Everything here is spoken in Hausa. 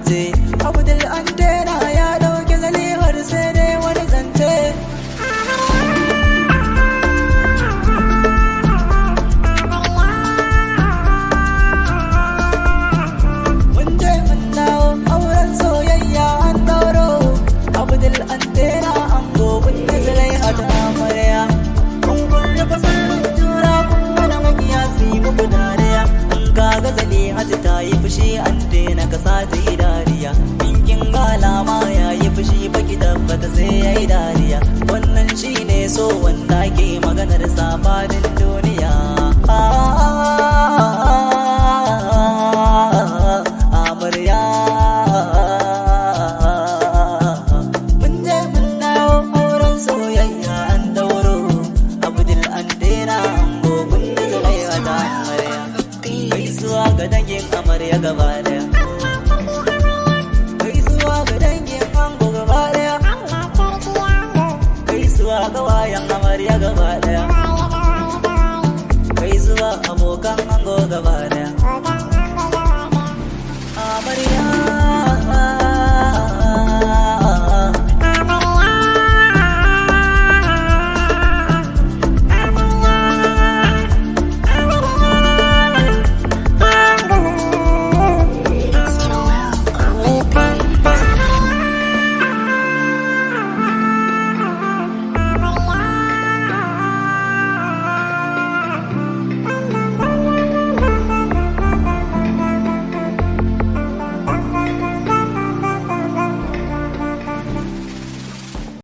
zance. Abdul Antena ya dauke zalihar sai dai wani zance. Mun je mun dawo auren soyayya an dauro. Abdul Antena an gobin da Zulaiha da amarya. Kun kulle fasalin jura kun hana makiya su yi muku dariya. In kaga Zulaiha ta yi fushi Antena ka sa ta yi dariya. In kin ga alama ya yi fushi baki tabbata sai ya yi dariya. Wannan shi ne so wanda ke maganar safanin duniya. Amarya mun je mun dawo auren soyayya an dauro. Abdul Antena an gogun da Zulaiha da amarya. Gaisuwa ga dangin amarya gaba daya. Gaisuwa ga dangin ango gaba daya. Gaisuwa ga wayan amarya gaba daya. Gaisuwa abokan ango gaba daya. Amarya